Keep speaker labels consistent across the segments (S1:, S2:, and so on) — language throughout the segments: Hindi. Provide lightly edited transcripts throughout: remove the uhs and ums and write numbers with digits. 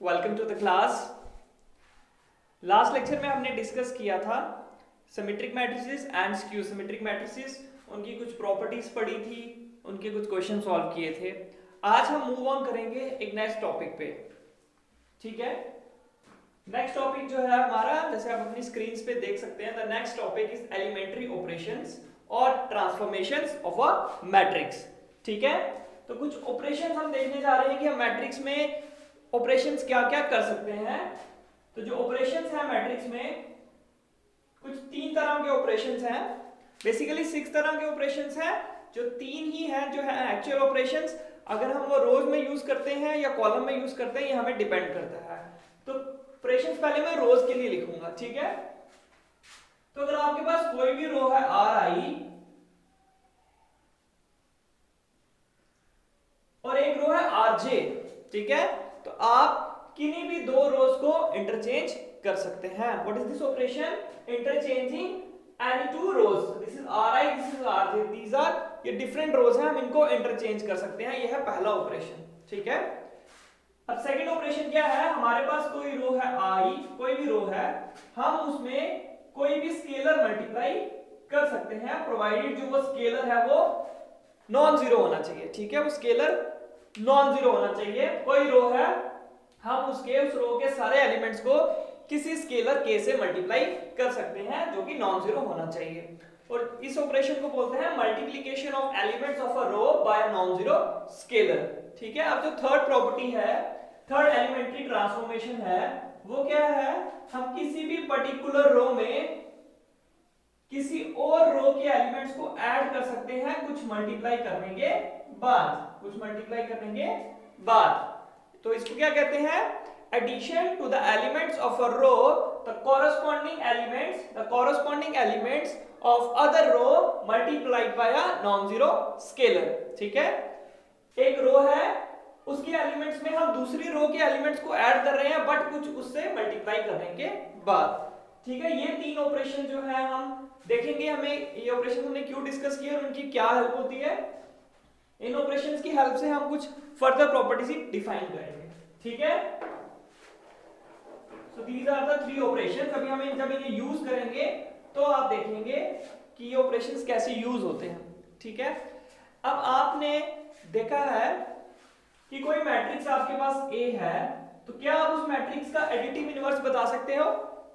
S1: Welcome to the class. Last lecture में हमने डिस्कस किया था symmetric matrices and skew symmetric matrices, उनकी कुछ प्रॉपर्टीज पढ़ी थी, उनके कुछ क्वेश्चन सॉल्व किए थे। आज हम मूव ऑन करेंगे एक नेक्स्ट टॉपिक पे। ठीक है, नेक्स्ट टॉपिक जो है हमारा, जैसे आप अपनी स्क्रीन पे देख सकते हैं, the next topic is elementary operations और ट्रांसफॉर्मेशंस ऑफ अ मैट्रिक्स। ठीक है, तो कुछ ऑपरेशंस हम देखने जा रहे हैं कि हम मैट्रिक्स में ऑपरेशंस क्या क्या कर सकते हैं। तो जो ऑपरेशंस हैं मैट्रिक्स में, कुछ 3 तरह के ऑपरेशंस हैं, बेसिकली 6 तरह के ऑपरेशंस हैं, जो 3 ही हैं जो है एक्चुअल ऑपरेशंस। अगर हम वो रोज में यूज करते हैं या कॉलम में यूज करते हैं, ये हमें डिपेंड करता है। तो ऑपरेशंस पहले मैं रोज के लिए लिखूंगा। ठीक है, तो अगर आपके पास कोई भी रो है Ri और एक रो है Rj, ठीक है, तो आप किन्हीं भी 2 रोज को इंटरचेंज कर सकते हैं। What is this operation? Interchanging any 2 rows. This is Ri, this is Rj, these are, ये डिफरेंट रोज हैं, हम इनको इंटरचेंज कर सकते हैं। यह है पहला ऑपरेशन। ठीक है, अब सेकंड ऑपरेशन क्या है? हमारे पास कोई रो है I, कोई भी रो है, हम उसमें कोई भी स्केलर मल्टीप्लाई कर सकते हैं, प्रोवाइडेड जो वो स्केलर है वो नॉन जीरो होना चाहिए। ठीक है, वो स्केलर नॉन जीरो होना चाहिए। कोई रो है, हम उस रो के सारे एलिमेंट्स को किसी स्केलर k से मल्टीप्लाई कर सकते हैं, जो कि नॉन जीरो होना चाहिए। और इस ऑपरेशन को बोलते हैं multiplication of elements of a row by non zero scalar. ठीक है, अब जो थर्ड प्रॉपर्टी है, थर्ड एलिमेंट्री ट्रांसफॉर्मेशन है, वो क्या है? हम किसी भी पर्टिकुलर रो में किसी और रो के एलिमेंट्स को ऐड कर सकते हैं कुछ मल्टीप्लाई करने के बाद, कुछ मल्टीप्लाई करने के बाद। तो इसको क्या कहते हैं? Addition to the elements of a row the corresponding elements of other row multiplied by a non zero scalar. ठीक है, एक रो है, उसके एलिमेंट्स में हम दूसरी रो के एलिमेंट्स को ऐड कर रहे हैं, बट कुछ उससे मल्टीप्लाई करने के बाद। ठीक है, ये 3 ऑपरेशन जो है हम देखेंगे, हमें ये ऑपरेशन हमने क्यों डिस्कस किए और उनकी क्या हेल्प होती है। इन ऑपरेशंस की हेल्प से हम कुछ फर्दर प्रॉपर्टीज डिफाइन करेंगे। ठीक है, so these are the 3 operations. अभी हम जब इन्हें यूज करेंगे तो आप देखेंगे कि ये ऑपरेशंस कैसे यूज होते हैं। ठीक है, अब आपने देखा है कि कोई मैट्रिक्स आपके पास A है, तो क्या आप उस मैट्रिक्स का एडिटिव इनवर्स बता सकते हो?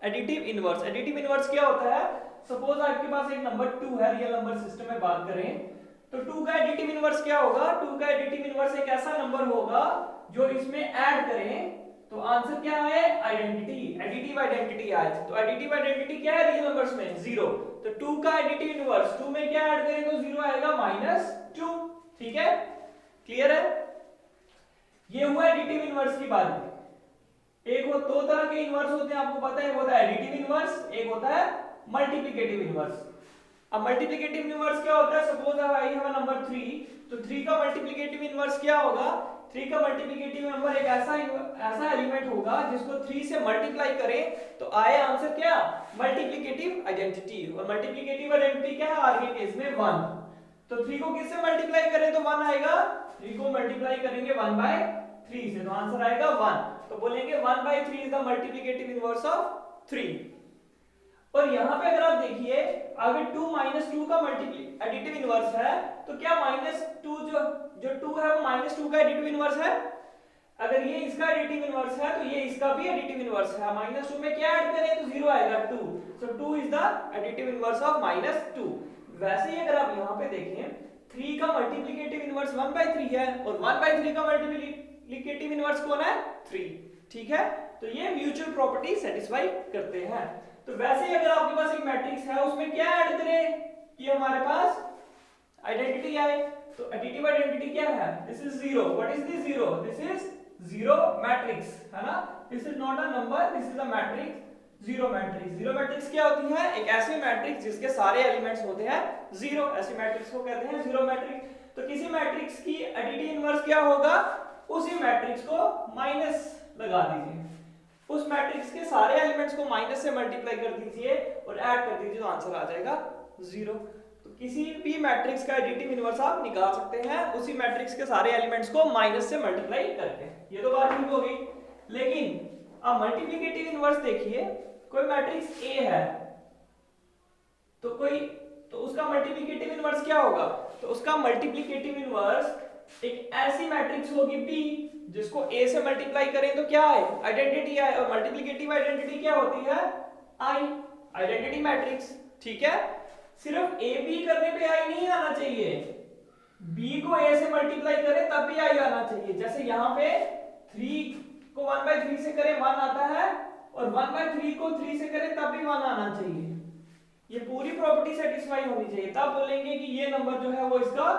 S1: एडिटिव इनवर्स, एडिटिव इनवर्स क्या होता है? सपोज आपके पास एक नंबर 2 है, रियल नंबर सिस्टम में बात करें, तो 2 का एडिटिव इनवर्स क्या होगा? 2 का एडिटिव इनवर्स एक ऐसा नंबर होगा जो इसमें ऐड करें तो आंसर क्या है? आइडेंटिटी, एडिटिव आइडेंटिटी आए। तो एडिटिव आइडेंटिटी क्या है रियल नंबर्स में? 0। तो 2 का एडिटिव इनवर्स 2 में क्या ऐड करें तो 0 आएगा, -2। ठीक है, क्लियर है? ये हुआ एडिटिव इनवर्स की बात। एक वो 2 तरह के इनवर्स होते हैं, आपको पता है, वो होता है एडिटिव इनवर्स, एक होता है मल्टीप्लिकेटिव इनवर्स। अब मल्टीप्लिकेटिव इनवर्स क्या होता है? Suppose I have a number 3, तो 3 का मल्टीप्लिकेटिव इनवर्स क्या होगा? 3 का मल्टीप्लिकेटिव नंबर एक ऐसा एलिमेंट होगा जिसको 3 से मल्टीप्लाई करें तो आए आंसर क्या? Multiplicative identity. और मल्टीप्लिकेटिव आइडेंटिटी क्या है? आर के केस में 1। तो 3 को किससे मल्टीप्लाई करें तो 1 आएगा? 3 को मल्टीप्लाई करेंगे 1/3 से, तो आंसर आएगा 1। तो बोलेंगे 1/3 is the multiplicative inverse of 3। और यहां पे अगर आप देखिए, अगर 2 -2 का एडिटिव इनवर्स है, तो क्या -2 जो 2 है वो -2 का एडिटिव इनवर्स है? अगर ये इसका एडिटिव इनवर्स है तो ये इसका भी एडिटिव इनवर्स है। -2 में क्या ऐड करें तो 0 आएगा, 2। सो 2 is the additive inverse of -2। वैसे ही अगर आप यहां पे देखें, 3 का मल्टीप्लिकेटिव इनवर्स 1/3 है और 1/3 का मल्टीप्लिकेटिव इनवर्स कौन है? 3। ठीक है, तो ये म्यूचुअल प्रॉपर्टी सेटिस्फाई करते हैं। तो वैसे ही अगर आपके पास एक मैट्रिक्स है, उसमें क्या ऐड करें कि हमारे पास आइडेंटिटी आए, तो एडिटिव आइडेंटिटी क्या है? This is 0। What is this 0? This is 0 matrix, है ना? This is not a number, this is a matrix, 0 matrix. 0 matrix क्या होती है? एक ऐसी मैट्रिक्स जिसके सारे एलिमेंट्स होते हैं 0, ऐसी मैट्रिक्स को कहते हैं 0 मैट्रिक्स। तो किसी मैट्रिक्स की एडिटिव इनवर्स क्या होगा? उसी मैट्रिक्स को माइनस लगा दीजिए, उस मैट्रिक्स के सारे एलिमेंट्स को माइनस से मल्टीप्लाई कर दीजिए और ऐड कर दीजिए, तो आंसर आ जाएगा 0। तो किसी भी मैट्रिक्स का एडिटिव इनवर्स आप निकाल सकते हैं उसी मैट्रिक्स के सारे एलिमेंट्स को माइनस से मल्टीप्लाई करके। ये तो बात ठीक हो गई। लेकिन अब मल्टीप्लिकेटिव इनवर्स देखिए, कोई मैट्रिक्स ए है तो उसका मल्टीप्लिकेटिव इनवर्स क्या होगा? तो उसका मल्टीप्लिकेटिव इनवर्स एक ऐसी मैट्रिक्स होगी बी जिसको ए से मल्टीप्लाई करें तो क्या है? आइडेंटिटी है। और मल्टीप्लिकेटिव आइडेंटिटी क्या होती है? आई, आइडेंटिटी मैट्रिक्स। ठीक है, सिर्फ ए बी करने पे आई नहीं आना चाहिए, बी को ए से मल्टीप्लाई करें तब भी आई आना चाहिए। जैसे यहाँ पे 3 को 1/3 से करें 1 आता है, और 1/3 को 3 से करें तब भी 1 आना चाहिए। ये पूरी प्रॉपर्टी सेटिस्फाई होनी चाहिए, तब बोलेंगे कि ये नंबर जो है वो इसका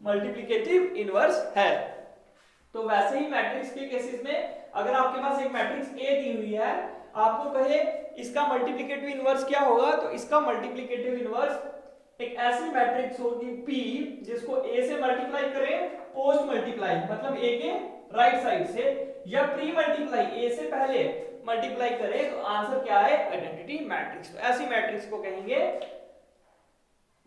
S1: मल्टीप्लिकेटिव इनवर्स है। तो वैसे ही मैट्रिक्स के केसेस में अगर आपके पास एक मैट्रिक्स ए दी हुई है, आपको कहे इसका मल्टीप्लिकेटिव इनवर्स क्या होगा, तो इसका मल्टीप्लिकेटिव इनवर्स एक ऐसी मैट्रिक्स होगी P जिसको A से मल्टीप्लाई करें पोस्ट मल्टीप्लाई, मतलब A के राइट साइड से, या प्री मल्टीप्लाई A से पहले मल्टीप्लाई करें, तो आंसर क्या है? Identity matrix. तो ऐसी मैट्रिक्स को कहेंगे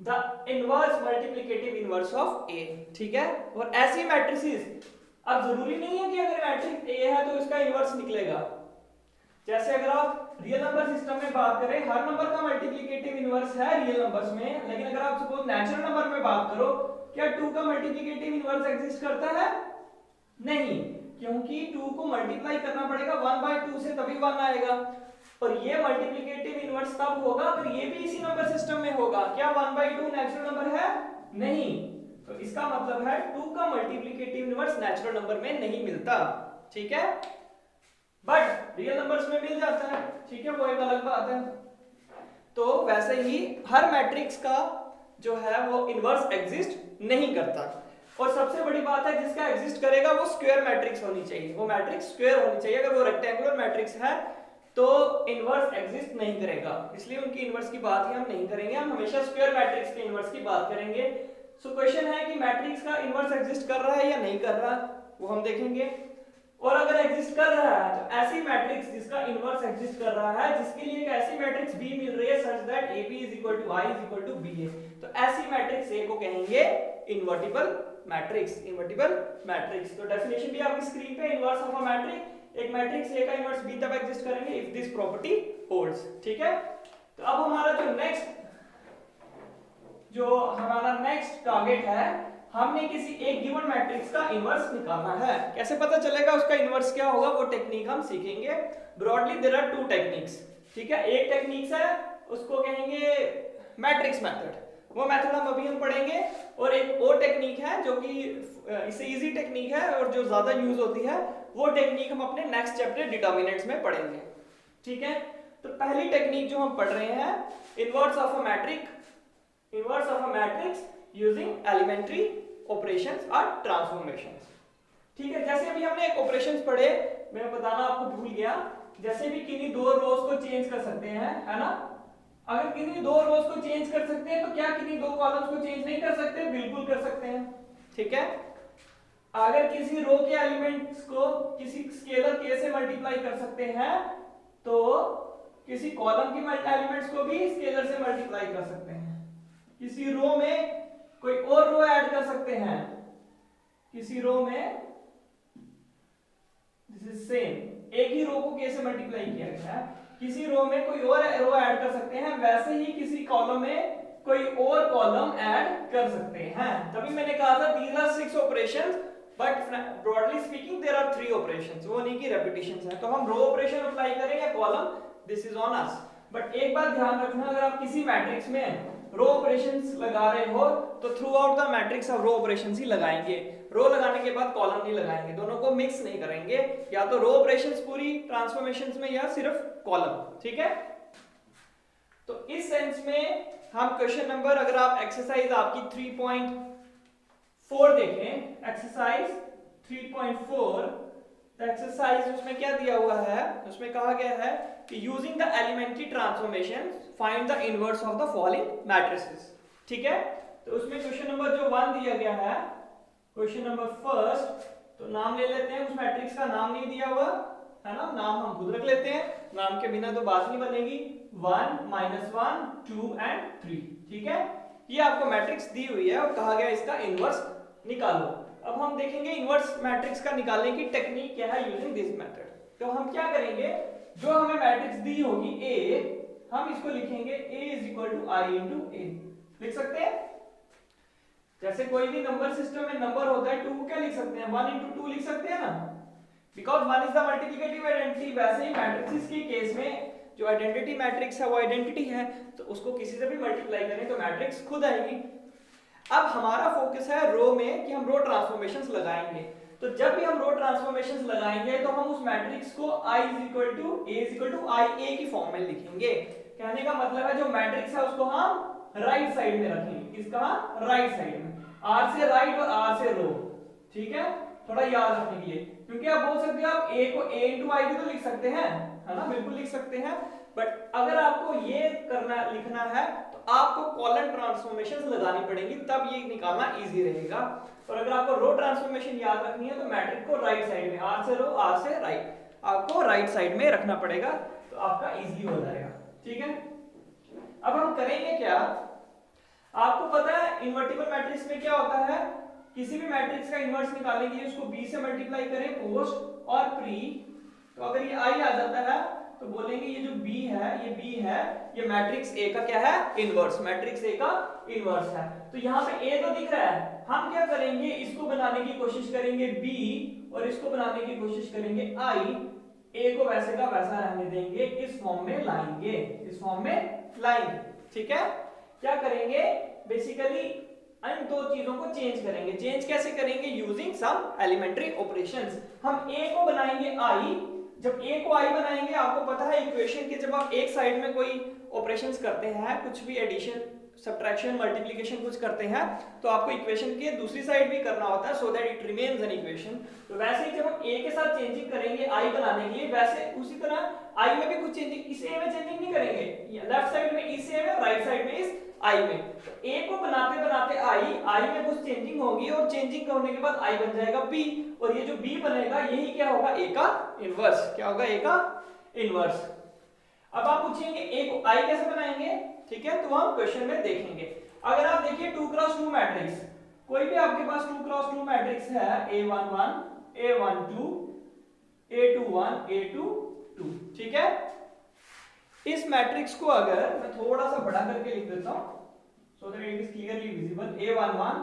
S1: the inverse multiplicative inverse of A। ठीक है, और ऐसी मैट्रिसेस, अब जरूरी नहीं है कि अगर मैट्रिक्स A है तो इसका इनवर्स निकलेगा। जैसे अगर आप रियल नंबर सिस्टम में बात करें, हर नंबर का मल्टीप्लिकेटिव इनवर्स है रियल नंबर्स में, लेकिन अगर आप सपोज नेचुरल नंबर में बात करो, क्या 2 का मल्टीप्लिकेटिव इनवर्स एग्जिस्ट करता है? नहीं, क्योंकि 2 को मल्टीप्लाई करना पड़ेगा 1/2 से, तभी 1 आएगा। और ये मल्टीप्लिकेटिव इनवर्स तब होगा अगर ये भी इसी नंबर सिस्टम में होगा। क्या 1/2 नेचुरल नंबर है? नहीं, तो इसका मतलब है 2 का मल्टीप्लिकेटिव इनवर्स नेचुरल नंबर में नहीं मिलता। ठीक है, बट रियल नंबर्स में मिल जाता है। ठीक है, वो एक अलग बात है। तो वैसे ही हर मैट्रिक्स का जो है वो इनवर्स एग्जिस्ट नहीं करता। और सबसे बड़ी बात है, जिसका एग्जिस्ट करेगा वो स्क्वायर मैट्रिक्स होनी चाहिए, वो मैट्रिक्स स्क्वायर होनी चाहिए। अगर वो रेक्टेंगुलर मैट्रिक्स है तो इनवर्स एग्जिस्ट नहीं करेगा, इसलिए उनकी इनवर्स की बात ही हम नहीं करेंगे, हम हमेशा स्क्वायर मैट्रिक्स के इनवर्स की बात करेंगे। सो क्वेश्चन है कि मैट्रिक्स का इनवर्स एग्जिस्ट कर रहा है या नहीं कर रहा, वो हम देखेंगे। और अगर एग्जिस्ट कर रहा है तो ऐसी मैट्रिक्स जिसका इनवर्स एग्जिस्ट कर रहा है, जिसके लिए एक ऐसी मैट्रिक्स B मिल रही है such that AB = I = BA, तो ऐसी मैट्रिक्स A को कहेंगे इन्वर्टिबल मैट्रिक्स। इन्वर्टिबल मैट्रिक्स, तो डेफिनेशन भी आपकी स्क्रीन पे, इनवर्स ऑफ अ मैट्रिक्स, एक मैट्रिक्स A का इनवर्स B तब एग्जिस्ट करेंगे इफ दिस प्रॉपर्टी होल्ड्स। ठीक है, तो अब हमारा जो नेक्स्ट टारगेट है, हमने किसी एक गिवन मैट्रिक्स का इनवर्स निकालना है। कैसे पता चलेगा उसका इनवर्स क्या होगा, वो टेक्निक हम सीखेंगे। Broadly there are 2 techniques. ठीक है, एक टेक्निक्स है उसको कहेंगे मैट्रिक्स मेथड, वो मेथड हम पढ़ेंगे। और एक और टेक्निक है जो कि इससे इजी टेक्निक है और जो ज्यादा यूज होती है, वो टेक्निक हम अपने नेक्स्ट चैप्टर डिटरमिनेंट्स में पढ़ेंगे। ठीक है, तो पहली टेक्निक जो हम पढ़ रहे हैं, inverse of a matrix using elementary operations और ट्रांसफॉर्मेशंस। ठीक है, जैसे अभी हमने एक ऑपरेशंस पढ़े, मैं बताना आपको भूल गया, जैसे भी किन्हीं 2 रोज को चेंज कर सकते हैं, है ना। अगर किन्हीं 2 रोज को चेंज कर सकते हैं तो क्या किन्हीं 2 कॉलम्स को चेंज नहीं कर सकते? बिल्कुल कर सकते हैं। ठीक है, अगर किसी रो के एलिमेंट्स को किसी स्केलर k से मल्टीप्लाई कर सकते हैं, तो किसी कॉलम की एलिमेंट्स को भी स्केलर से मल्टीप्लाई कर सकते हैं। किसी रो में कोई और रो ऐड कर सकते हैं, किसी रो में, दिस इज सेम, एक ही रो को k से मल्टीप्लाई किया गया है, किसी रो में कोई और रो ऐड कर सकते हैं, वैसे ही किसी कॉलम में कोई और कॉलम ऐड कर सकते हैं। तभी मैंने कहा था these are 6 operations, but broadly speaking there are 3 operations, वो नहीं कि repetitions है। तो हम रो ऑपरेशन अप्लाई करें या column, this is on us. But एक बात ध्यान रखना, अगर आप किसी मैट्रिक्स में रो ऑपरेशंस लगा रहे हो तो थ्रू आउट द मैट्रिक्स आप रो ऑपरेशंस ही लगाएंगे, रो लगाने के बाद कॉलम नहीं लगाएंगे, दोनों को मिक्स नहीं करेंगे, या तो रो ऑपरेशंस पूरी ट्रांसफॉर्मेशंस में या सिर्फ कॉलम। ठीक है, तो इस सेंस में हम क्वेश्चन नंबर, अगर आप एक्सरसाइज आपकी 3.4 देखें, एक्सरसाइज 3.4, एक्सरसाइज उसमें क्या दिया हुआ है, उसमें कहा गया है कि using the elementary transformation find the inverse of the following matrices. ठीक है, तो उसमें क्वेश्चन नंबर जो 1 दिया गया है, क्वेश्चन नंबर फर्स्ट, तो नाम ले लेते हैं, उस मैट्रिक्स का नाम नहीं दिया हुआ है ना, नाम हम खुद रख लेते हैं, नाम के बिना तो बात नहीं बनेगी। 1, -1, 2 and 3। ठीक है, ये आपको मैट्रिक्स दी हुई है और कहा गया इसका इनवर्स निकालो। अब हम देखेंगे इनवर्स मैट्रिक्स का निकालने की टेक्निक क्या है यूजिंग दिस मेथड। तो हम क्या करेंगे, जो हमें मैट्रिक्स दी होगी ए, हम इसको लिखेंगे a is equal to I into A. लिख सकते हैं, जैसे कोई भी नंबर सिस्टम में नंबर होता है 2 को क्या लिख सकते हैं, 1 इंटू 2 लिख सकते हैं ना, because 1 is the multiplicative identity. वैसे ही मैट्रिक्स के केस में जो आइडेंटिटी मैट्रिक्स है वो आइडेंटिटी है, तो उसको किसी से भी मल्टीप्लाई करें तो मैट्रिक्स खुद आएगी। अब हमारा फोकस है रो में कि हम रो ट्रांसफॉर्मेशंस लगाएंगे। तो जब भी हम रो ट्रांसफॉर्मेशंस लगाएंगे तो हम उस मैट्रिक्स को i इज इक्वल टू आई ए की फॉर्म में लिखेंगे। कहने का मतलब है जो मैट्रिक्स है उसको हम राइट साइड में रखेंगे। किसका, राइट साइड में, r से राइट और r से रो। ठीक है, थोड़ा याद रखने के लिए, क्योंकि आप बोल सकते हो आप a को a इंटू आई भी तो लिख सकते हैं, है ना, बिल्कुल लिख सकते हैं। बट अगर आपको ये करना लिखना है तो आपको कॉलम ट्रांसफॉर्मेशंस लगानी पड़ेगी, तब ये निकालना इजी रहेगा। और अगर आपको रो ट्रांसफॉर्मेशन याद रखनी है तो मैट्रिक्स को राइट साइड में, r से रो r से राइट, आपको राइट साइड में रखना पड़ेगा, तो आपका इजी हो जाएगा। ठीक है, अब हम करेंगे क्या, आपको पता है इनवर्टिबल मैट्रिक्स में क्या होता है, किसी भी मैट्रिक्स का इनवर्स निकालने के लिए उसको b से मल्टीप्लाई करें पोस्ट और प्री। तो अगर ये i आ जाता है तो बोलेंगे ये जो b है, ये b है, ये मैट्रिक्स a का क्या है, इनवर्स, मैट्रिक्स a का इनवर्स है। तो यहाँ पे a तो दिख रहा है, हम क्या करेंगे, इसको बनाने की कोशिश करेंगे b और इसको बनाने की कोशिश करेंगे i, a को वैसे का वैसा रहने देंगे, इस फॉर्म में लाएंगे, इस फॉर्म में लाएंगे। ठीक है, क्या करेंगे, बेसिकली इन दो चीजों को चेंज करेंगे। चेंज कैसे करेंगे, यूजिंग सम एलिमेंट्री ऑपरेशंस। हम a को बनाएंगे i, जब a को i बनाएंगे, आपको पता है इक्वेशन के जब आप एक साइड में कोई ऑपरेशंस करते हैं, कुछ भी एडिशन, सब्ट्रैक्शन, मल्टीप्लिकेशन कुछ करते हैं, तो आपको इक्वेशन के दूसरी साइड भी करना होता है, so that it remains an equation. तो वैसे ही जब हम a के साथ चेंजिंग करेंगे i बनाने के लिए, वैसे उसी तरह i में भी कुछ चेंजिंग, इस a में चेंजिंग नहीं करेंगे, लेफ्ट साइड में इस a में, राइट साइड में इस i में। तो a को बनाते बनाते i में कुछ चेंजिंग होगी और चेंजिंग होने के बाद i बन जाएगा b, और ये जो b बनेगा यही क्या होगा, a का इनवर्स। क्या होगा, a का इनवर्स। अब आप पूछेंगे a को i कैसे बनाएंगे, ठीक है, तो हम क्वेश्चन में देखेंगे। अगर आप देखिए 2x2 मैट्रिक्स, कोई भी आपके पास 2x2 मैट्रिक्स है, a11 a12 a21 a22, ठीक है, इस मैट्रिक्स को अगर मैं थोड़ा सा बड़ा करके लिख देता हूं so that it is clearly visible, a11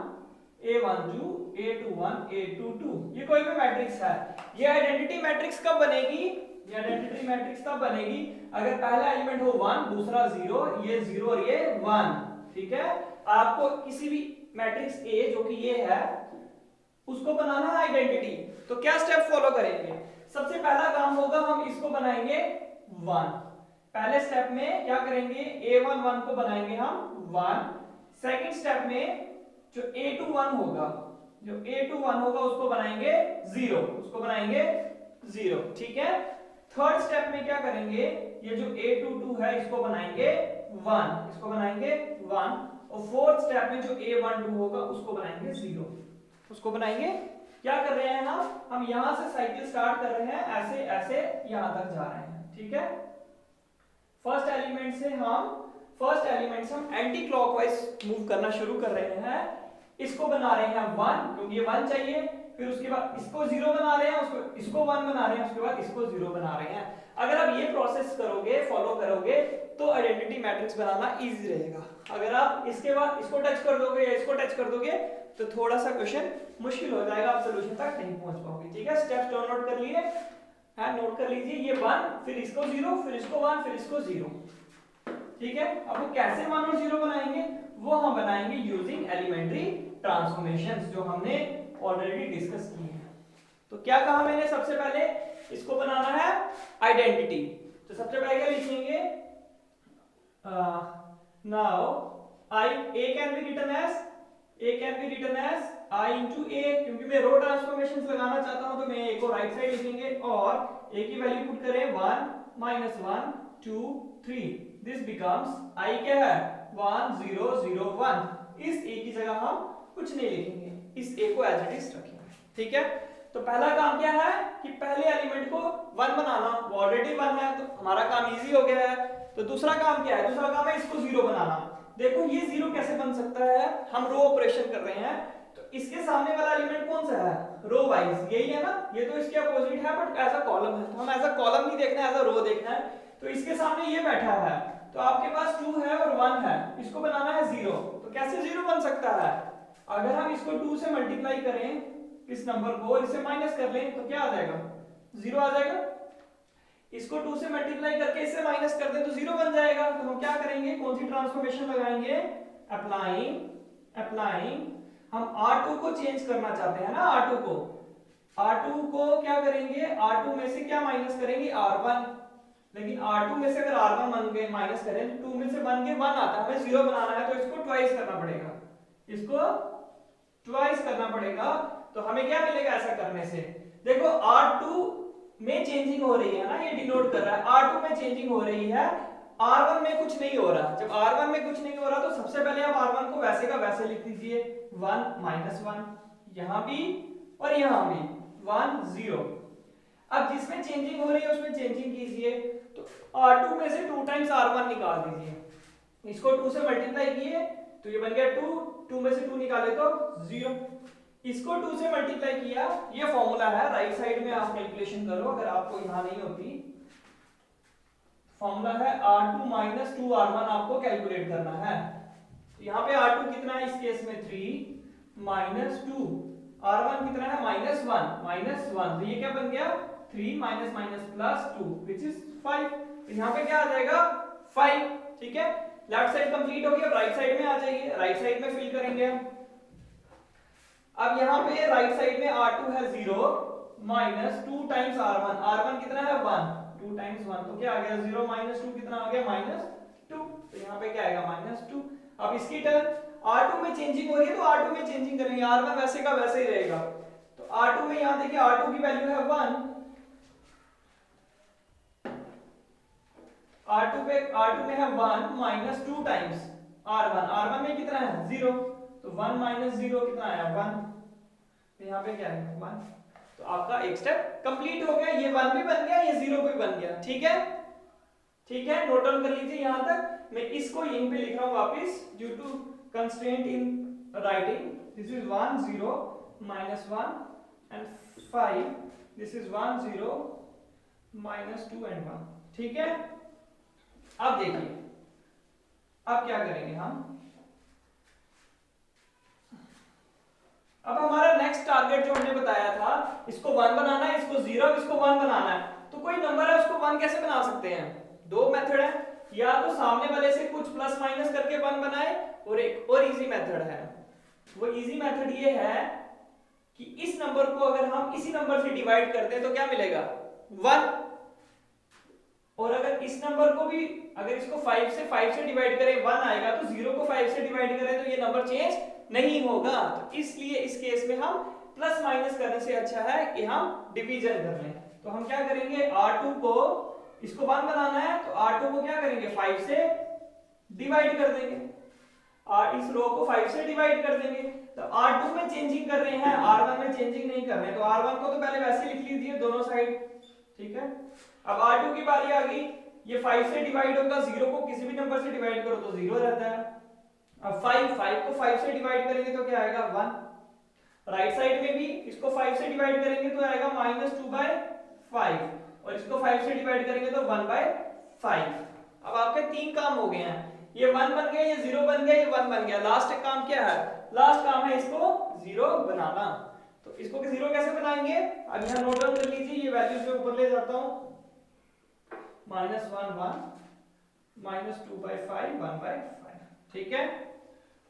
S1: a12 a21 a22, ये कोई भी मैट्रिक्स है। ये आइडेंटिटी मैट्रिक्स कब बनेगी, ये आइडेंटिटी मैट्रिक्स तब बनेगी अगर पहला एलिमेंट हो 1, दूसरा 0, ये 0 और ये 1। ठीक है, आपको किसी भी मैट्रिक्स A जो कि ये है उसको बनाना है आइडेंटिटी, तो क्या स्टेप फॉलो करेंगे, सबसे पहला काम होगा हम इसको बनाएंगे 1। पहले स्टेप में क्या करेंगे, a11 को बनाएंगे हम 1। सेकंड स्टेप में जो a21 होगा, जो a21 होगा उसको बनाएंगे 0, उसको बनाएंगे 0। ठीक है, थर्ड स्टेप में क्या करेंगे, ये जो a22 है इसको बनाएंगे 1, इसको बनाएंगे 1, और फोर्थ स्टेप में जो a12 होगा उसको बनाएंगे 0, उसको बनाएंगे। क्या कर रहे हैं हम यहां से साइकिल स्टार्ट कर रहे हैं, ऐसे ऐसे यहां तक जा रहे हैं। ठीक है, फर्स्ट एलिमेंट से हम एंटी क्लॉकवाइज मूव करना शुरू कर रहे हैं। इसको बना रहे हैं 1, क्योंकि ये 1 चाहिए, फिर उसके बाद इसको 0 बना रहे हैं, इसको 1 बना रहे हैं, उसके बाद इसको 0 बना रहे हैं। अगर आप ये प्रोसेस करोगे, फॉलो करोगे, तो आइडेंटिटी मैट्रिक्स बनाना इजी रहेगा। अगर आप इसके बाद इसको टच कर दोगे या इसको टच कर दोगे तो थोड़ा सा क्वेश्चन मुश्किल हो जाएगा, आप सोल्यूशन तक नहीं पहुंच पाओगे। ठीक है, स्टेप्स नोट कर लिए, नोट कर लीजिए, ये 1, फिर इसको 0, फिर इसको 1, फिर इसको 0। ठीक है, अब वो कैसे 1 और 0 बनाएंगे, वो हम बनाएंगे यूजिंग एलिमेंट्री ट्रांसफॉर्मेशंस, जो हमने ऑलरेडी डिस्कस की है। तो क्या कहा मैंने, सबसे पहले इसको बनाना है आइडेंटिटी, तो सबसे पहले क्या लिखेंगे, now a can be written as I into a, क्योंकि मैं रो ट्रांसफॉर्मेशंस लगाना चाहता हूं तो मैं a को राइट साइड लिखेंगे और a की वैल्यू पुट करें 1 -1 2 3, दिस बिकम्स I क्या है 1 0 0 1। इस a की जगह हम कुछ नहीं लिखेंगे, इस a को एज इट इज रखेंगे। ठीक है, तो पहला काम क्या है कि पहले एलिमेंट को 1 बनाना, वो ऑलरेडी 1 है तो हमारा काम इजी हो गया है। तो दूसरा काम क्या है, दूसरा काम है इसको 0 बनाना। देखो ये 0 कैसे बन सकता है, हम रो ऑपरेशन कर रहे हैं, तो इसके सामने वाला एलिमेंट कौन सा है, रो वाइज, यही है ना, ये तो इसके अपोजिट है बट एज अ कॉलम है, तो हम एज अ कॉलम नहीं देखना है, एज अ रो देखना है। तो इसके सामने ये बैठा है, तो आपके पास 2 है और 1 है, इसको बनाना है 0। तो कैसे 0 बन सकता है, अगर हम इसको 2 से मल्टीप्लाई करें इस नंबर को, इसे माइनस कर लें तो क्या आ जाएगा, 0 आ जाएगा। इसको 2 से मल्टीप्लाई करके इससे माइनस कर दें तो 0 बन जाएगा। तो हम क्या करेंगे, कौन सी ट्रांसफॉर्मेशन लगाएंगे, अप्लाइंग हम R2 को चेंज करना चाहते हैं ना, R2 को क्या करेंगे, R2 में से क्या माइनस करेंगे, R1। लेकिन R2 में से अगर R1 माइनस करें तो 2 में से 1 आता है, हमें 0 बनाना है तो इसको ट्वाइस करना पड़ेगा, तो हमें क्या मिलेगा ऐसा करने से, देखो R2 में चेंजिंग हो रही है ना, ये डिनोट कर रहा है R2 में चेंजिंग हो रही है, R1 में कुछ नहीं हो रहा। जब R1 में कुछ नहीं हो रहा तो सबसे पहले आप R1 को वैसे का वैसे लिख दीजिए, 1 -1, यहां भी और यहां भी 1 0। अब जिसमें चेंजिंग हो रही है उसमें चेंजिंग कीजिए, तो R2 में से 2 टाइम्स R1 निकाल दीजिए, इसको 2 से मल्टीप्लाई किए तो ये बन गया 2 में से 2 निकाले तो 0, इसको 2 से मल्टीप्लाई किया, ये फॉर्मूला है, राइट साइड में आप कैलकुलेशन करो अगर आपको यहां नहीं होती, फॉर्मूला है R2 - 2R1 आपको कैलकुलेट करना है। तो यहाँ पे R2 कितना है इस केस में 3 - 2, R1 कितना है -1, तो ये क्या बन गया 3 - -+2 विच इज 5। तो यहाँ पे क्या आ जाएगा 5, ठीक है। लेफ्ट साइड कंप्लीट हो गया, अब राइट साइड में आ जाइए, राइट साइड में फिल करेंगे हम। अब यहाँ पे राइट साइड में R2 है 0 -2 टाइम्स R1 कितना है 1, 2 टाइम्स 1 तो क्या आ गया 0 - 2 कितना आ गया -2, तो यहाँ पे क्या आएगा -2। अब इसकी टर्न R2 में चेंजिंग हो रही है तो R2 में चेंजिंग करेंगे, R1 वैसे का वैसे ही रहेगा। तो R2 में यहाँ देखिए R2 की वैल्यू है 1, R2 में है 1 - 2 टाइम्स R1 में कितना है 0, तो 1 - 0 कितना आया 1, तो यहाँ पे क्या है 1। तो आपका एक स्टेप कंप्लीट हो गया, ये 1 भी बन गया, ये 0 भी बन गया, ठीक है, नोट डाउन कर लीजिए यहां तक। मैं इसको यहीं पे लिख रहा हूं वापस, due to constraint in writing, this is 1 0 -1 and 5, this is 1 0 -2 and 1, ठीक है। अब देखिए अब क्या करेंगे हम, अब हमारा नेक्स्ट टारगेट जो हमने बताया था, इसको 1 बनाना है, इसको 0, इसको 1 बनाना है। तो कोई नंबर है उसको 1 कैसे बना सकते हैं, दो मेथड है, या तो सामने वाले से कुछ प्लस माइनस करके 1 बनाए, और एक और इजी मेथड है। वो इजी मेथड ये है कि इस नंबर को अगर हम इसी नंबर से डिवाइड करते हैं तो क्या मिलेगा 1, और अगर इस नंबर को भी अगर इसको 5 से डिवाइड करें 1 आएगा, तो 0 को 5 से डिवाइड करें तो ये नंबर चेंज नहीं होगा। तो इसलिए इस केस में हम प्लस माइनस करने से अच्छा है कि हम डिवीजन कर लें। तो हम क्या करेंगे, R2 को, इसको 1 बनाना है तो R2 को क्या करेंगे 5 से डिवाइड कर देंगे, और इस रो को 5 से डिवाइड कर देंगे। तो R2 में चेंजिंग कर रहे हैं, R1 में चेंजिंग नहीं कर रहे हैं, तो R1 को तो पहले वैसे लिख लीजिए दोनों साइड, ठीक है। अब R2 की बारी आ गई, ये 5 से डिवाइड होगा, 0 को किसी भी नंबर से डिवाइड करो तो 0 रहता है। अब 5 को 5 से डिवाइड करेंगे तो क्या आएगा 1, राइट साइड में भी इसको 5 से डिवाइड करेंगे तो आएगा -2/5, और इसको 5 से डिवाइड करेंगे तो 1/5। अब आपके 3 काम हो गए हैं, ये 1 बन गया, ये 0 बन गया, ये 1 बन गया। लास्ट काम क्या है, लास्ट काम है इसको 0 बनाना। तो इसको 0 कैसे बनाएंगे, अब यहाँ नोट डाउन कर लीजिए, ये वैल्यूज मैं ऊपर ले जाता हूं, -1 1 -2/5 1/5, ठीक है।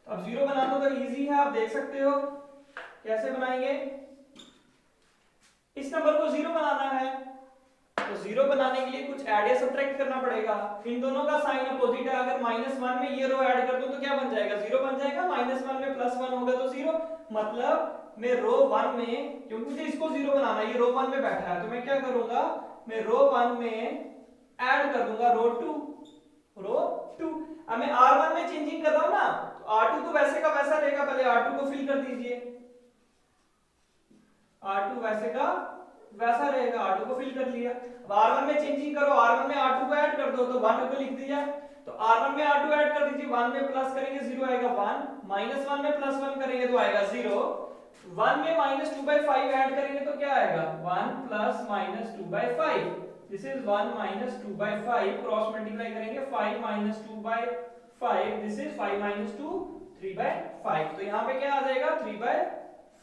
S1: तो अब 0 बनाना तो इजी है, आप देख सकते हो कैसे बनाएंगे। इस नंबर को 0 बनाना है तो 0 बनाने के लिए कुछ ऐड या सब्ट्रैक्ट करना पड़ेगा, इन दोनों का साइन अपोजिट है। अगर -1 में ये रो ऐड कर दूं तो क्या बन जाएगा 0 बन जाएगा, -1 में +1 होगा तो 0, मतलब मैं रो 1 में, क्योंकि मुझे इसको 0 बनाना है, ये रो 1 में बैठा है, तो मैं क्या करूंगा, मैं रो 1 में ऐड कर दूंगा रो 2। अब मैं R1 में चेंजिंग कर रहा हूं ना, तो R2 तो वैसे का वैसा रहेगा, पहले R2 को फिल कर दीजिए, R2 वैसे का वैसा रहेगा, R2 को फिल कर लिया। अब R1 में चेंजिंग करो, R1 में R2 को ऐड कर दो, तो 1 को लिख दिया, तो R1 में R2 ऐड कर दीजिए, 1 में प्लस करेंगे 0 आएगा 1, -1 में +1 करेंगे तो आएगा 0, 1 में -2/5 ऐड करेंगे तो क्या आएगा 1 + -2/5, दिस इज 1 - 2/5, क्रॉस मल्टीप्लाई करेंगे 5 - 2/5, दिस इज 5 - 2 3/5, तो यहाँ पे क्या आ जाएगा 3/5,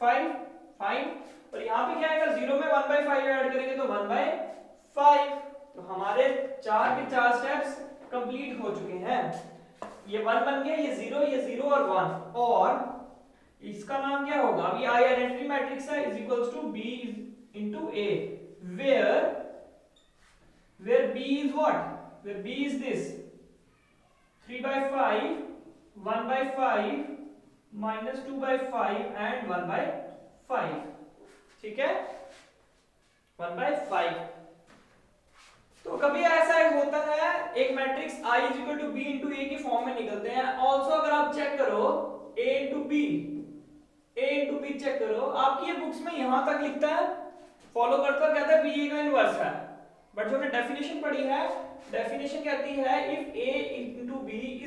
S1: फाइन। और यहाँ पे क्या आएगा 0 में 1/5 ऐड करेंगे तो 1/5, तो हमारे 4 के 4 स्टेप्स कंप्लीट हो चुके हैं। ये 1 बन गया, ये 0 और 1, और इसका नाम क्या होगा, अभी आई आइडेंटिटी मैट्रिक्स है, is equals to B into A, where B is what, where B is this 3/5, 1/5, -2/5 and 1/5, ठीक है 1/5। तो कभी ऐसा होता है एक मैट्रिक्स I = B × A की फॉर्म में निकलते हैं। ऑल्सो अगर आप चेक करो A × B चेक करो, आपकी ये बुक्स में यहां तक लिखता है, फॉलो करता है, कहता है B A का इनवर्स है, बट जो हमने डेफिनेशन पढ़ी है, डेफिनेशन कहती है if A × B =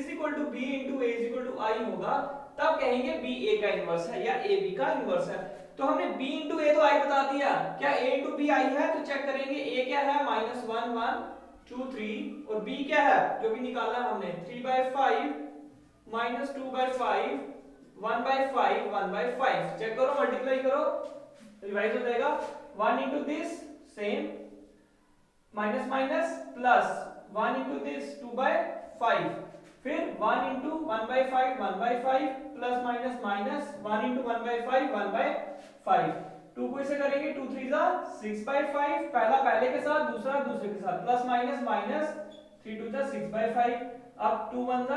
S1: B × A = I होगा, तब कहेंगे B A का इनवर्स है या A B का इनवर्स है। तो हमने B × A तो I बता दिया, क्या A × B I है, तो चेक करेंगे A क्या है -1 1 2 3, और B क्या है जो भी निकाला है हमने 3/5 -2/5 1/5 1/5, चेक करो, मल्टीप्लाई करो, रिवाइज हो जाएगा, 1 × this same, minus minus plus, 1 × this 2/5, फिर 1 × 1/5 1/5 प्लस माइनस माइनस 1 × 1/5 1/5, 2 को इसे करेंगे 2 3 6/5, पहला पहले के साथ, दूसरा दूसरे के साथ, प्लस माइनस माइनस 3 2 6/5, अब 2 1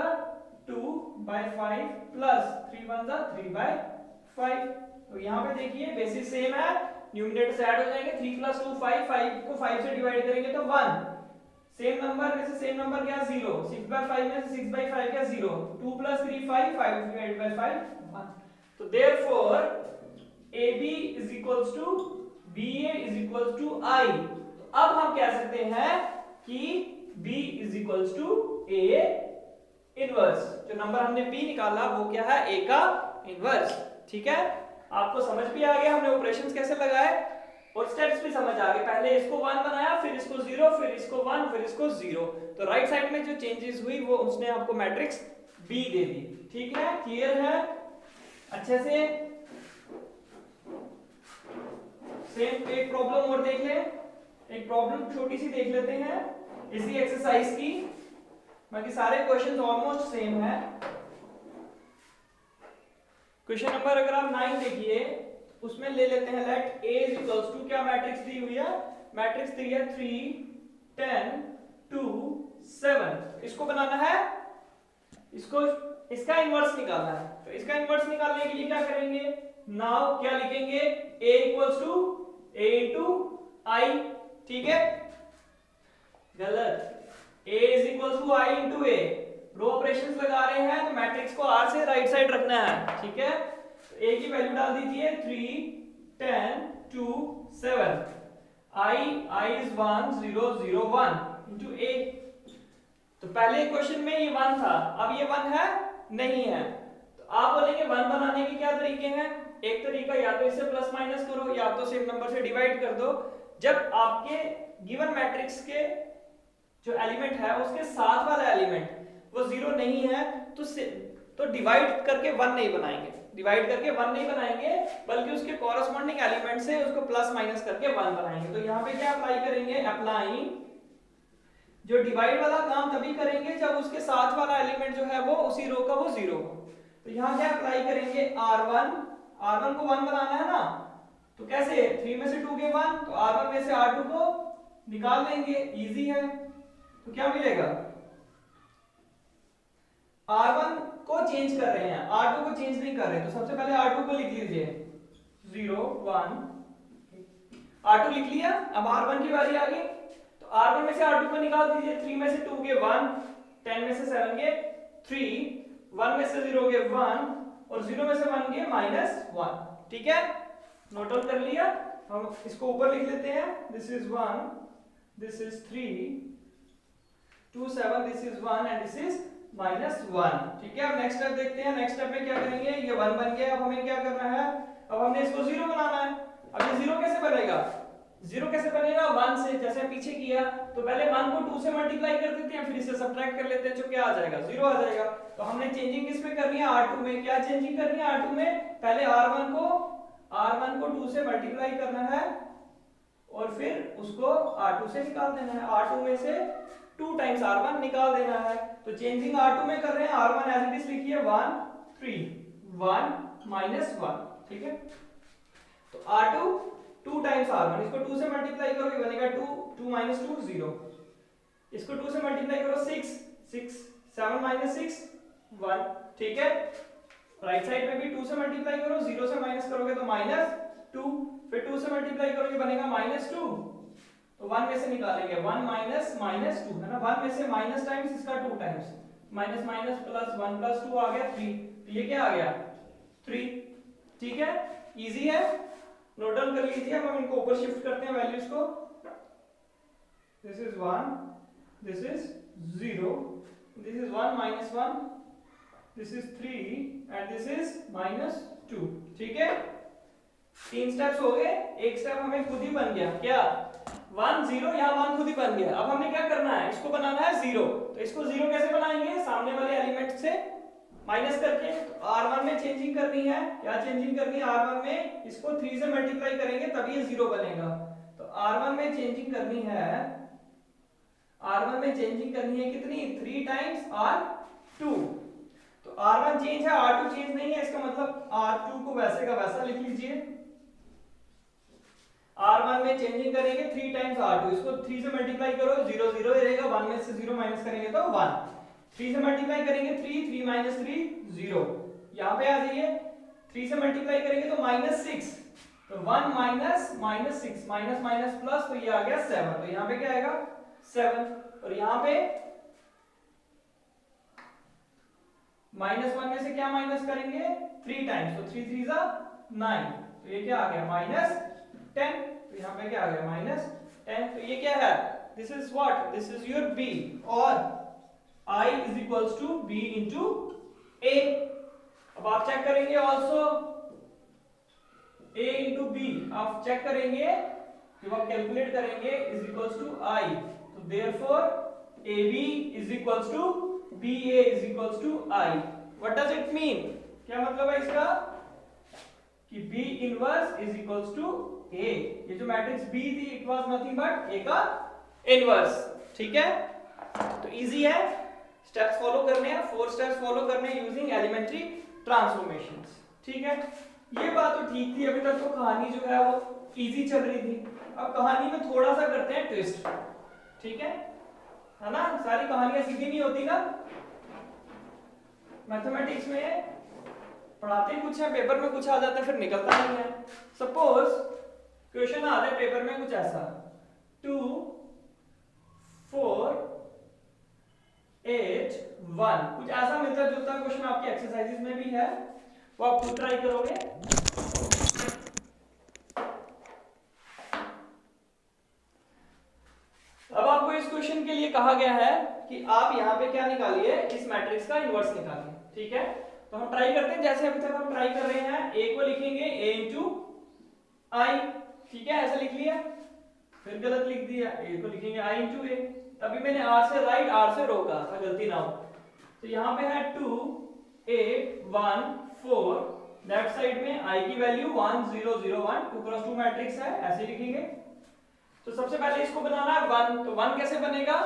S1: 2/5 प्लस 3 1 3/5, तो यहाँ पे देखिए बेसिस सेम है, न्यूमरेटर से ऐड हो जाएंगे, 3 + 2 5, 5 को 5 से डिवाइड करेंगे तो 1, सेम नंबर में से सेम नंबर क्या 0, 6/5 में से 6/5 क्या 0, 2 + 3 5, 5 divided by 5 1, तो therefore AB = BA = I, तो अब हम कह सकते हैं कि B = A इनवर्स, जो नंबर हमने B निकाला वो क्या है A का इनवर्स, ठीक है, आपको समझ भी आ गया हमने ऑपरेशंस कैसे लगाए और स्टेप्स भी समझ आ गए, पहले इसको 1 बनाया, फिर इसको 0, फिर इसको 1, फिर इसको 0, तो राइट साइड में जो चेंजेस हुई वो उसने आपको मैट्रिक्स B दे दी, ठीक है, क्लियर है अच्छे से। सेम एक प्रॉब्लम और देख लें, एक प्रॉब्लम छोटी सी देख लेते हैं इसी एक्सरसाइज की, बाकी सारे क्वेश्चंस ऑलमोस्ट सेम है। क्वेश्चन नंबर अगर आप 9 देखिए, उसमें ले लेते हैं लेट A = क्या मैट्रिक्स दी हुई है, मैट्रिक्स दी है 3 10 2 7, इसको बनाना है, इसको इसका इनवर्स निकालना है, तो इसका इनवर्स निकालने के लिए क्या करेंगे, नाउ क्या लिखेंगे A = A × I, ठीक है, गलत, A = I × A, row operations लगा रहे हैं तो मैट्रिक्स को R से राइट साइड रखना है, ठीक है, तो A की वैल्यू डाल दीजिए 3 10 2 7, I is 1 0 0 1 into A, तो पहले क्वेश्चन में ये 1 था, अब ये 1 है नहीं है, तो आप बोलेंगे 1 बनाने के क्या तरीके हैं, एक तरीका या तो इसे प्लस माइनस करो या तो सेम नंबर से डिवाइड कर दो, जब आपके गिवन मैट्रिक्स के जो एलिमेंट है उसके साथ वाला एलिमेंट वो 0 नहीं है तो डिवाइड करके 1 नहीं बनाएंगे, डिवाइड करके 1 नहीं बनाएंगे, बल्कि उसके कॉरेस्पॉन्डिंग एलिमेंट से उसको प्लस माइनस करके 1 बनाएंगे। तो यहाँ पे क्या अप्लाई करेंगे, अप्लाई जो डिवाइड वाला काम तभी करेंगे जब उसके साथ वाला एलिमेंट जो है वो उसी रो का वो 0 हो। तो यहाँ क्या अप्लाई करेंगे, R1 को 1 बनाना है ना, तो कैसे 3 में से 2 के 1, तो R1 में से R2 को निकाल देंगे, इजी है, तो क्या मिलेगा, R1 को चेंज कर रहे हैं, R2 को चेंज नहीं कर रहे, तो सबसे पहले R2 को लिख लीजिए 0 1, R2 लिख लिया, अब R1 की बारी आ गई, तो R1 में से R2 को निकाल दीजिए, 3 में से 2 के 1, 10 में से 7 के 3, 1 में से 0 के 1 और 0 में से 1 के -1, ठीक है, नोट डाउन कर लिया, हम इसको ऊपर लिख लेते हैं, this is 1 this is 3 2 7, this is 1 and this is -1। ठीक है, अब नेक्स्ट स्टेप देखते हैं। नेक्स्ट स्टेप में क्या करेंगे, ये 1 बन गया। अब हमें क्या करना है, अब हमने इसको 0 बनाना है। अब ये 0 कैसे बनेगा, 0 कैसे बनेगा, 1 से, जैसे पीछे किया तो पहले 1 को 2 से मल्टीप्लाई कर देते हैं, फिर इसे सब्ट्रैक्ट कर लेते हैं, जो क्या आ जाएगा, 0 आ जाएगा। तो हमने चेंजिंग किस में करनी है, R2 में। क्या चेंजिंग करनी है R2 में, पहले R1 को 2 से मल्टीप्लाई करना है और फिर उसको R2 से निकाल देना है। R2 में से 2 टाइम्स R1 निकाल देना है। तो चेंजिंग R2 में कर रहे हैं, R1 एज इट इज लिखिए 1 3 1 -1। ठीक है, तो R2 2 टाइम्स R1, इसको 2 से मल्टीप्लाई करोगे बनेगा 2 2 -2 0। इसको 2 से मल्टीप्लाई करो 6 6 7 -6 1। ठीक है, राइट साइड में भी 2 से मल्टीप्लाई करो, 0 से माइनस करोगे तो -2, फिर 2 से मल्टीप्लाई करोगे बनेगा -2, तो 1 में से निकालेंगे 1 -2 है ना, 1 में से माइनस टाइम्स इसका 2 टाइम्स, माइनस माइनस प्लस 1 + 2 आ गया 3, तो ये क्या आ गया 3। ठीक है, इजी है, नोट डाउन कर लीजिए। अब हम इनको ऊपर शिफ्ट करते हैं वैल्यूज को। This is 1, this is 0, this is 1 -1, this is 3 and this is -2। ठीक है, 3 स्टेप्स हो गए। एक स्टेप हमें खुद ही बन गया, क्या 1 0, यहाँ 1 खुद ही बन गया। अब हमने क्या करना है, इसको बनाना है 0। तो इसको 0 कैसे बनाएंगे, सामने वाले एलिमेंट से माइनस करके। तो R1 में चेंजिंग करनी है, क्या चेंजिंग करनी है, R1 में इसको 3 से मल्टीप्लाई करेंगे तब ये 0 बनेगा। तो R1 में चेंजिंग करनी है, R1 में चेंजिंग करनी है कितनी, 3 टाइम्स R2। तो R1 चेंज है, R2 चेंज नहीं है, इसका मतलब R2 को वैसे का वैसा लिख लीजिए। R1 में चेंजिंग करेंगे 3 टाइम्स R2, इसको 3 से मल्टीप्लाई करो 0 0 ही रहेगा, 1 में से 0 माइनस करेंगे तो 1, 3 से मल्टीप्लाई करेंगे 3 3 - 3 0। यहाँ पे आ जाइए, 3 से मल्टीप्लाई करेंगे तो -6, तो 1 -6 माइनस माइनस प्लस, तो ये आ गया 7। तो यहाँ पे क्या आएगा 7, और यहाँ पे -1 में से क्या माइनस करेंगे 3 टाइम्स, तो 3 3 = 9, तो ये क्या आ गया -10। तो यहाँ पे क्या आ गया -10। तो ये क्या है, this is what, this is your B, और I = B × A। अब आप चेक करेंगे ऑल्सो A × B, आप चेक करेंगे जब आप कैलकुलेट करेंगे = I, तो therefore AB = BA = I। What does it mean, क्या मतलब है इसका, कि B इनवर्स = A। ये जो मैट्रिक्स B थी, it was nothing but A का इनवर्स। ठीक है, तो इजी है, स्टेप्स फॉलो करने हैं, 4 स्टेप्स फॉलो करने हैं यूजिंग एलिमेंट्री ट्रांसफॉर्मेशंस। ठीक है, ये बात तो ठीक थी, अभी तक तो कहानी जो है वो इजी चल रही थी। अब कहानी में थोड़ा सा करते हैं ट्विस्ट। ठीक है ना, सारी कहानियां सीधी नहीं होती ना, मैथमेटिक्स में पढ़ाते कुछ है, पेपर में कुछ आ जाता है, फिर निकलता नहीं है। सपोज क्वेश्चन आ रहा है पेपर में कुछ ऐसा, 2 4 8 1, कुछ ऐसा मिलता जुलता क्वेश्चन आपकी एक्सरसाइजेस में भी है, वो आप खुद ट्राई करोगे। अब आपको इस क्वेश्चन के लिए कहा गया है कि आप यहाँ पे क्या निकालिए, इस मैट्रिक्स का इनवर्स निकालिए। ठीक है, तो हम ट्राई करते हैं, जैसे अभी तक हम ट्राई कर रहे हैं। A को लिखेंगे A × I, ठीक है, ऐसा लिख लिया, फिर गलत लिख दिया, A को लिखेंगे I × A। तभी मैंने R से राइट R से रो कहा था, गलती ना हो। तो यहाँ पे है 2 8 1 4, लेफ्ट साइड में I की वैल्यू 1 0 0 1, 2 × 2 मैट्रिक्स है, ऐसे लिखेंगे। तो सबसे पहले इसको बनाना है 1, तो 1 कैसे बनेगा,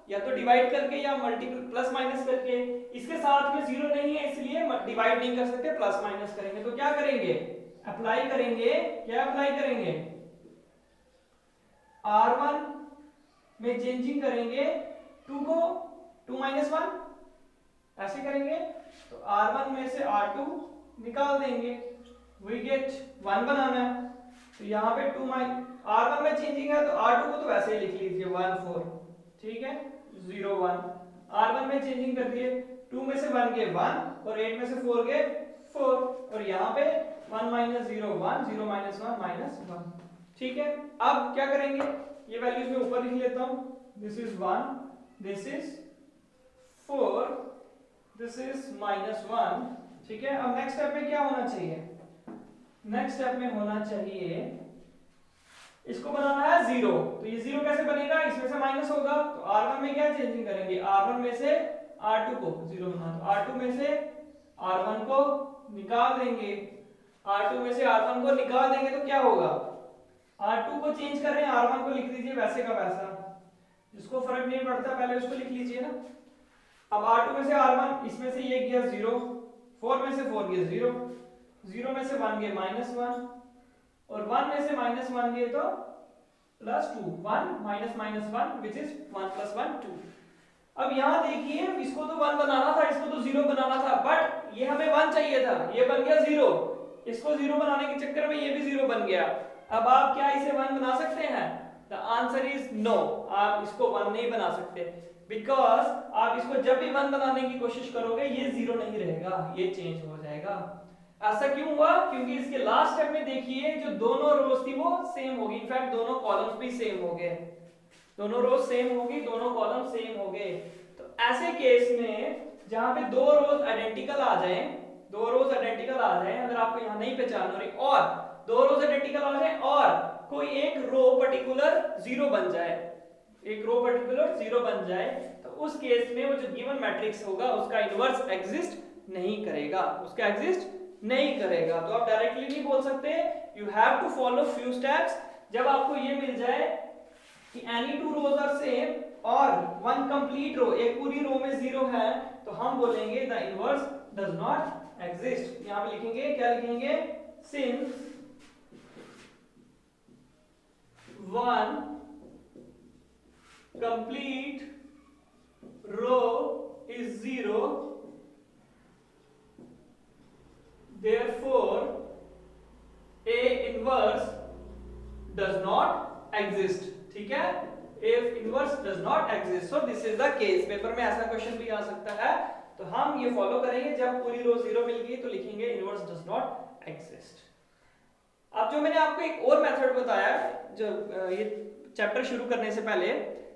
S1: या तो डिवाइड करके या मल्टीपल प्लस माइनस करके। इसके साथ में 0 नहीं है इसलिए डिवाइड नहीं कर सकते, प्लस माइनस करेंगे। तो क्या करेंगे, अप्लाई करेंगे, क्या अप्लाई करेंगे, R1 में चेंजिंग करेंगे 2 को 2 - 1, ऐसे करेंगे। तो R1 में से R2 निकाल देंगे, वी गेट 1 बनाना है। तो यहाँ पे R1 में चेंजिंग है, तो R2 को तो वैसे ही लिख लीजिए 1 4, ठीक है, 0 1। R1 में चेंजिंग कर दिए, 2 में से 1 गए 1 और 8 में से 4 गए 4, और यहाँ पे 1 - 0 1 0 - 1 -1। ठीक है, अब क्या करेंगे, ये वैल्यूज मैं ऊपर लिख लेता हूँ, this is 1 this is 4, this is -1। ठीक है, अब नेक्स्ट स्टेप में क्या होना चाहिए? नेक्स्ट स्टेप में होना चाहिए, इसको बनाना है 0। तो ये 0 कैसे बनेगा? इसमें से माइनस होगा, तो R1 में क्या चेंजिंग करेंगे? R1 में से R2 को 0 बनाना, तो R2 में से R1 को निकाल देंगे। R2 में से R1 को निकाल देंगे तो क्या होगा? R2 को चेंज कर रहे हैं, R1 को लिख लीजिए वैसे का वैसा, जिसको फर्क नहीं पड़ता पहले उसको लिख लीजिए ना। अब R2 में से R1, इसमें से ये गया 0, 4 में से 4 गया 0, 0 में से 1 गया -1, और 1 में से -1 गया तो +2, 1 -1 विच इज 1 + 1 2। अब यहां देखिए, इसको तो 1 बनाना था, इसको तो 0 बनाना था, बट ये हमें 1 चाहिए था, ये बन गया 0। इसको 0 बनाने के चक्कर में ये भी 0 बन गया। अब आप क्या इसे 1 बना सकते हैं? द आंसर इज नो, आप इसको 1 नहीं बना सकते, बिकॉज आप इसको जब भी 1 बनाने की कोशिश करोगे ये 0 नहीं रहेगा, ये चेंज हो जाएगा। ऐसा क्यों हुआ? क्योंकि इसके लास्ट स्टेप में देखिए, जो दोनों रोज थी वो सेम होगी, इनफैक्ट दोनों कॉलम्स भी सेम हो गए, दोनों रोज सेम होगी, दोनों कॉलम सेम हो गए। तो ऐसे केस में जहां पे दो रोज आइडेंटिकल आ जाए, दो रोज आइडेंटिकल आ जाए, अगर आपको यहां नहीं पहचान हो रही, और दो रोज आइडेंटिकल आ जाए और कोई एक रो पर्टिकुलर 0 बन जाए, एक रो पर्टिकुलर 0 बन जाए, तो उस केस में वो जो गिवन मैट्रिक्स होगा उसका इनवर्स एग्जिस्ट नहीं करेगा, उसका एग्जिस्ट नहीं करेगा। तो आप डायरेक्टली नहीं बोल सकते, you have to follow few steps. जब आपको ये मिल जाए कि any two rows are same और वन कंप्लीट रो, एक पूरी रो में 0 है, तो हम बोलेंगे the inverse does not exist. यहां पे लिखेंगे, क्या लिखेंगे? Since one complete row is 0, therefore A inverse does not exist। ठीक है, if inverse does not exist, so this is the case। Paper में ऐसा क्वेश्चन भी आ सकता है, तो हम ये फॉलो करेंगे, जब पूरी रो 0 मिल गई तो लिखेंगे इनवर्स डज नॉट एग्जिस्ट। अब जो मैंने आपको एक और मेथड बताया जो ये चैप्टर शुरू करने से पहले,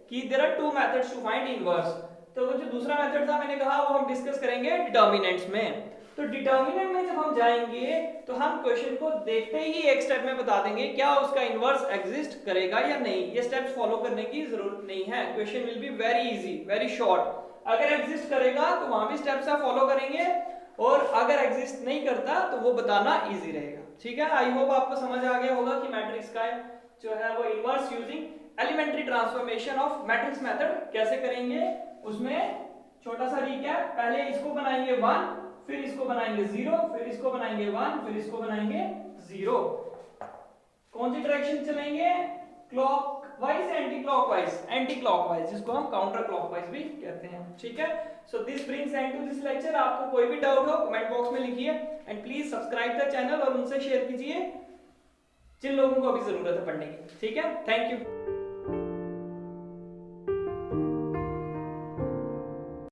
S1: कि there are 2 methods to find inverse, तो वो जो दूसरा मेथड था मैंने कहा वो हम डिस्कस करेंगे डिटर्मिनेंट्स में। तो डिटर्मिनेंट में जब हम जाएंगे तो हम क्वेश्चन को देखते ही एक स्टेप में बता देंगे क्या उसका इनवर्स एग्जिस्ट करेगा या नहीं। ये स्टेप्स फॉलो करने की जरूरत नहीं है, question will be very easy, very short. अगर एग्जिस्ट करेगा तो वहां भी स्टेप्स आप फॉलो करेंगे, और अगर एग्जिस्ट नहीं करता तो वो बताना इजी रहेगा। ठीक है, आई होप आपको समझ आ गया होगा कि मैट्रिक्स का जो है वो inverse using elementary transformation of matrix method कैसे करेंगे। उसमें छोटा सा रिकैप, पहले इसको बनाएंगे 1, फिर इसको बनाएंगे 0, फिर इसको बनाएंगे 1, फिर इसको बनाएंगे 0। कौन सी डायरेक्शन चलेंगे? Clockwise, anti clockwise, anti clockwise, जिसको हम काउंटर क्लॉकवाइज भी कहते हैं। ठीक है, so this brings end to this lecture. आपको कोई भी डाउट हो कमेंट बॉक्स में लिखिए, and please subscribe the channel और उनसे शेयर कीजिए जिन लोगों को अभी जरूरत है पढ़ने की। ठीक है, थैंक यू।